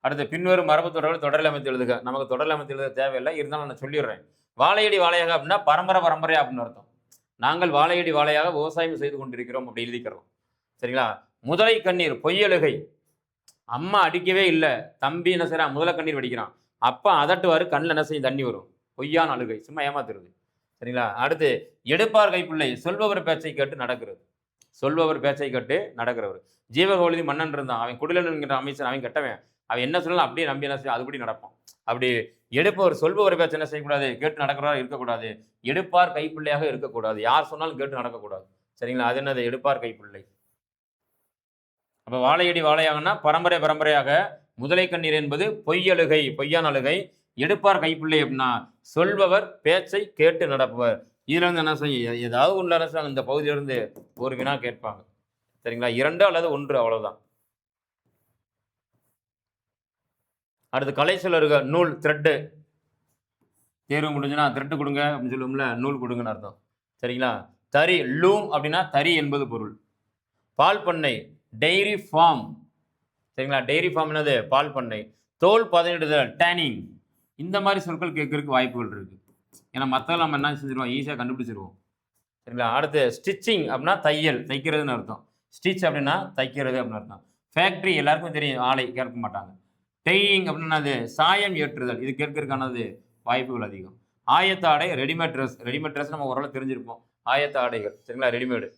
Speaker 1: அடுத்து பின்வரும் மரபு தொடர்கள் தொடரில் அமைத்து எழுதுக. நமக்கு தொடரில் அமைத்து எழுத தேவையில்லை, இருந்தாலும் நான் சொல்லிடுறேன். வாழையடி வாழையாக அப்படின்னா பரம்பரை அப்படின்னு அர்த்தம். நாங்கள் வாழையடி வாழையாக விவசாயம் செய்து கொண்டிருக்கிறோம் அப்படி எழுதிக்கிறோம். சரிங்களா? முதலை கண்ணீர், பொய்யழுகை. அம்மா அடிக்கவே இல்லை, தம்பி என்ன செய்யறான், முதல கண்ணீர் வடிக்கிறான். அப்பா அதட்டுவாரு, கண்ணில் என்ன செய்யும், தண்ணி வரும். பொய்யான அழுகை, சும்மா ஏமாத்துறது. சரிங்களா? அடுத்து எடுப்பார் கைப்பிள்ளை, சொல்பவர் பேச்சை கேட்டு நடக்கிறது. சொல்பவர் பேச்சை கேட்டு நடக்கிறவர். ஜீவகோழுதி மன்னன் இருந்தான், அவன் குடிலன் என்கிற அமைச்சர், அவன் கெட்டவன். அவன் என்ன சொன்னாலும் அப்படியே நம்பி என்ன செய்யும், அதுபடி நடப்பான். அப்படி எடுப்பவர் சொல்பவர் பேச்சை என்ன செய்யக்கூடாது, கேட்டு நடக்கிறவராக இருக்கக்கூடாது. எடுப்பார் கைப்பிள்ளையாக இருக்கக்கூடாது. யார் சொன்னாலும் கேட்டு நடக்கக்கூடாது. சரிங்களா? அது என்னது? எடுப்பார் கைப்பிள்ளை. அப்ப வாழையடி வாழையாகனா பரம்பரையாக. முதலை கண்ணீர் என்பது பொய்யழுகை, பொய்யான அழுகை. எடுப்பார் கைப்பிள்ளை அப்படின்னா சொல்பவர் பேச்சை கேட்டு நடப்பவர். இதுல இருந்து என்ன செய்யும், ஏதாவது ஒன்று இந்த பகுதியிலிருந்து ஒரு வினா கேட்பாங்க. சரிங்களா? 2 அல்லது 1 அவ்வளவுதான். அடுத்து கலை சொல்லருக. நூல், த்ரெட்டு. தேர்வு முடிஞ்சுன்னா த்ரெட்டு கொடுங்க அப்படின்னு சொல்லுவோம்ல, நூல் கொடுங்கன்னு அர்த்தம். சரிங்களா? தறி, லூம் அப்படின்னா தறி என்பது பொருள். பால் பண்ணை, டெய்ரி ஃபார்ம். சரிங்களா? டெய்ரி ஃபார்ம் என்னது? பால் பண்ணை. தோல் பதனிடுதல், டேனிங். இந்த மாதிரி சொற்கள் கேட்கறதுக்கு வாய்ப்புகள் இருக்கு. ஏன்னா மற்றவங்க நம்ம என்ன செஞ்சிருவோம், ஈஸியாக கண்டுபிடிச்சிருவோம். சரிங்களா? அடுத்து ஸ்டிச்சிங் அப்படின்னா தையல், தைக்கிறதுன்னு அர்த்தம். ஸ்டிச் அப்படின்னா தைக்கிறது அப்படின்னு அர்த்தம். ஃபேக்ட்ரி எல்லாருக்கும் தெரியும், ஆலை கேட்க மாட்டாங்க. டெய்லிங் அப்படின்னா அது சாயம் ஏற்றுதல், இது கேட்கறதுக்கானது வாய்ப்புகள் அதிகம். ஆயத்த ஆடை, ரெடிமேட் ட்ரெஸ். ரெடிமேட் ட்ரெஸ் நம்ம ஓரளவு தெரிஞ்சிருப்போம். ஆயத்த ஆடைகள். சரிங்களா? ரெடிமேடு.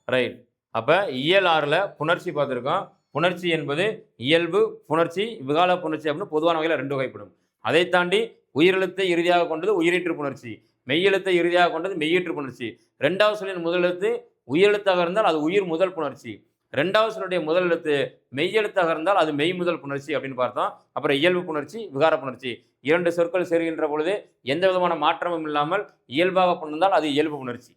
Speaker 1: ரைட். அப்போ இயல் 6ல் புணர்ச்சி பார்த்துருக்கோம். புணர்ச்சி என்பது இயல்பு புணர்ச்சி, விகால புணர்ச்சி அப்படின்னு பொதுவான வகையில் 2 வகைப்படும். அதை தாண்டி உயிரெழுத்தை இறுதியாக கொண்டது உயிரீற்று புணர்ச்சி, மெய்யெழுத்தை இறுதியாக கொண்டது மெய்யீற்று புணர்ச்சி. 2வது சொல்லின் முதலெழுத்து உயிரெழுத்தாக இருந்தால் அது உயிர் முதல் புணர்ச்சி. 2வது சொல்லுடைய முதல் எழுத்து மெய்யெழுத்தாக இருந்தால் அது மெய் முதல் புணர்ச்சி அப்படின்னு பார்த்தோம். அப்புறம் இயல்பு புணர்ச்சி, விகார புணர்ச்சி. 2 சொற்கள் சேர்கின்ற பொழுது எந்த விதமான மாற்றமும் இல்லாமல் இயல்பாக புணர்ந்தால் அது இயல்பு புணர்ச்சி.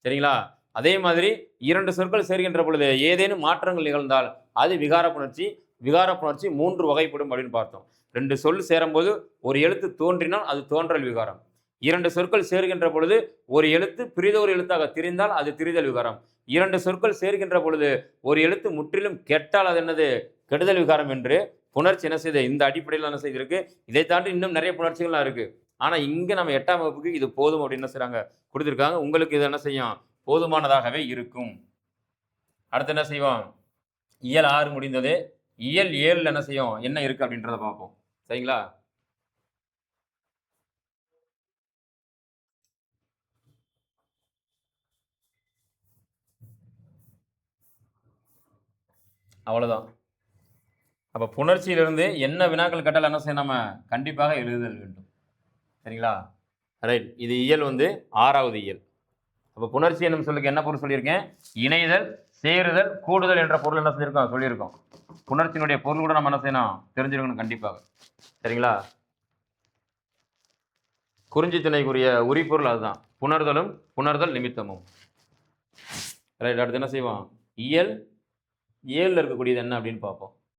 Speaker 1: சரிங்களா? அதே மாதிரி 2 சொற்கள் சேர்கின்ற பொழுது ஏதேனும் மாற்றங்கள் நிகழ்ந்தால் அது விகார புணர்ச்சி. விகார புணர்ச்சி 3 வகைப்படும் அப்படின்னு பார்த்தோம். 2 சொல் சேரும்போது ஒரு எழுத்து தோன்றினால் அது தோன்றல் விகாரம். 2 சொற்கள் சேர்கின்ற பொழுது ஒரு எழுத்து பிரிதொரு எழுத்தாக திரிந்தால் அது திரிதல் விகாரம். 2 சொற்கள் சேர்கின்ற பொழுது ஒரு எழுத்து முற்றிலும் கெட்டால் அது என்னது, கெடுதல் விகாரம் என்று புணர்ச்சி என்ன செய்யுது, இந்த அடிப்படையில் என்ன செய்திருக்கு. இதை தாண்டி இன்னும் நிறைய புணர்ச்சிகள்லாம் இருக்கு. ஆனா இங்க நம்ம 8ஆம் வகுப்புக்கு இது போதும் அப்படின்னு என்ன செய்றாங்க, கொடுத்துருக்காங்க. உங்களுக்கு இது என்ன செய்யும், போதுமானதாகவே இருக்கும். அடுத்து என்ன செய்வோம், இயல் 6 முடிந்தது. இயல் 7 என்ன செய்யும், என்ன இருக்கு அப்படின்றத பார்ப்போம். சரிங்களா? அவ்வளோதான். அப்போ புணர்ச்சியிலிருந்து என்ன வினாக்கள் கேட்டாலும் என்ன செய்யணும் நம்ம கண்டிப்பாக எழுதுதல் வேண்டும். சரிங்களா? ரைட். இது இயல் வந்து 6வது இயல். அப்போ புணர்ச்சி என்னும் சொல்லுக்கு என்ன பொருள் சொல்லியிருக்கேன்? இணைதல், சேருதல், கூடுதல் என்ற பொருள் என்ன சொல்லியிருக்கோம். புணர்ச்சியினுடைய பொருள் கூட நம்ம என்ன செய்யணும் தெரிஞ்சிருக்கணும் கண்டிப்பாக. சரிங்களா? குறிஞ்சி திணைக்குரிய உரிபொருள் அதுதான். புணர்தலும் புணர்தல் நிமித்தமும். ரைட். அடுத்து என்ன செய்வோம்? இயல் 7ல் இருக்கக்கூடியது என்ன அப்படின்னு பார்ப்போம்.